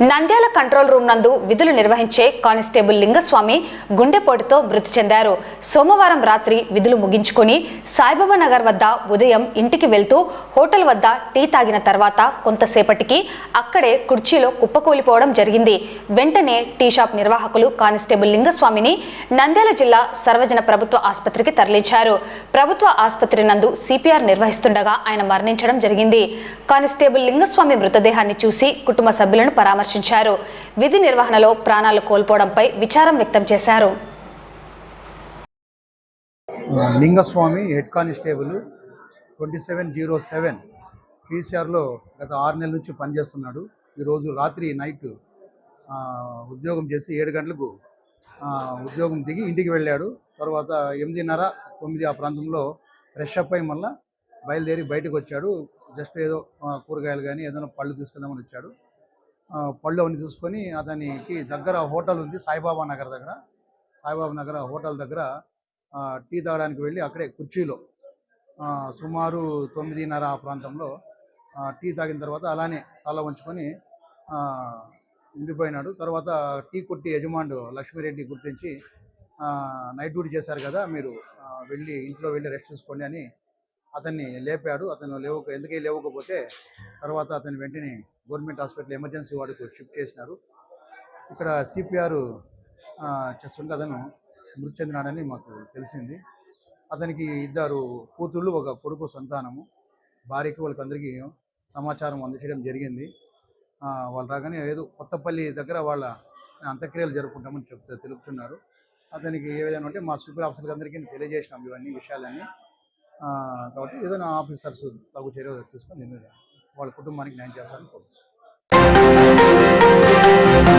Nandyal control room నందు విధులు నిర్వహించే కానిస్టేబుల్ లింగస్వామి గుండెపోటుతో మృతి చెందారు. సోమవారం రాత్రి విధులు ముగించుకొని సాయిబాబా నగర్ వద్ద ఉదయం ఇంటికి వెళ్తూ హోటల్ వద్ద టీ తాగిన తర్వాత కొంతసేపటికి అక్కడే కుర్చీలో కుప్పకూలిపోవడం జరిగింది. వెంటనే టీ షాప్ నిర్వాహకులు కానిస్టేబుల్ లింగస్వామిని నంద్యాల జిల్లా సర్వజన ప్రభుత్వ ఆసుపత్రికి తరలించారు. ప్రభుత్వ ఆసుపత్రి నందు సిపిఆర్ నిర్వహిస్తుండగా ఆయన మరణించడం జరిగింది. కానిస్టేబుల్ లింగస్వామి మృతదేహాన్ని చూసి కుటుంబ సభ్యులను పరామర్శించారు. విధి నిర్వహణలో ప్రాణాలు కోల్పోవడంపై విచారం వ్యక్తం చేశారు. లింగస్వామి హెడ్ కానిస్టేబుల్ 2707 పీసీఆర్లో గత 6 నెలల నుంచి పనిచేస్తున్నాడు. ఈరోజు రాత్రి నైట్ ఉద్యోగం చేసి 7 గంటలకు ఉద్యోగం దిగి ఇంటికి వెళ్ళాడు. తర్వాత 8:30, 9 ఆ ప్రాంతంలో ఫ్రెష్ అప్ అయి మళ్ళీ బయలుదేరి బయటకు వచ్చాడు. జస్ట్ ఏదో కూరగాయలు కానీ ఏదైనా పళ్ళు తీసుకుందామని వచ్చాడు. పళ్ళు అవన్నీ చూసుకొని అతనికి దగ్గర హోటల్ ఉంది, సాయిబాబా నగర్ దగ్గర. సాయిబాబా నగర్ హోటల్ దగ్గర టీ తాగడానికి వెళ్ళి అక్కడే కుర్చీలో సుమారు 9:30 ఆ ప్రాంతంలో టీ తాగిన తర్వాత అలానే తల వంచుకొని ఉండిపోయినాడు. తర్వాత టీ కొట్టి యజమానుడు లక్ష్మీరెడ్డి గుర్తించి నైట్ డ్యూటీ చేశారు కదా, మీరు ఇంట్లో వెళ్ళి రెస్ట్ తీసుకోండి అని అతన్ని లేపాడు. అతను ఎందుకే లేవకపోతే తర్వాత అతను వెంటనే గవర్నమెంట్ హాస్పిటల్ ఎమర్జెన్సీ వార్డుకు షిఫ్ట్ చేసినారు. ఇక్కడ సిపిఆర్ చేస్తుంటే అతను మృతి చెందినాడని మాకు తెలిసింది. అతనికి 2 కూతుళ్ళు, 1 కొడుకు సంతానము. భార్యకి వాళ్ళకందరికీ సమాచారం అందచేయడం జరిగింది. వాళ్ళు రాగానే ఏదో కొత్తపల్లి దగ్గర వాళ్ళ అంత్యక్రియలు జరుపుకుంటామని తెలుపుతున్నారు. అతనికి ఏ విధంగా అంటే మా సూపర్ ఆఫీసర్కి అందరికీ తెలియజేసినాం ఇవన్నీ విషయాలన్నీ. కాబట్టి ఏదైనా ఆఫీసర్స్ తగు చర్య తీసుకొని వాళ్ళ కుటుంబానికి న్యాయం చేస్తారని కోరుతున్నాను.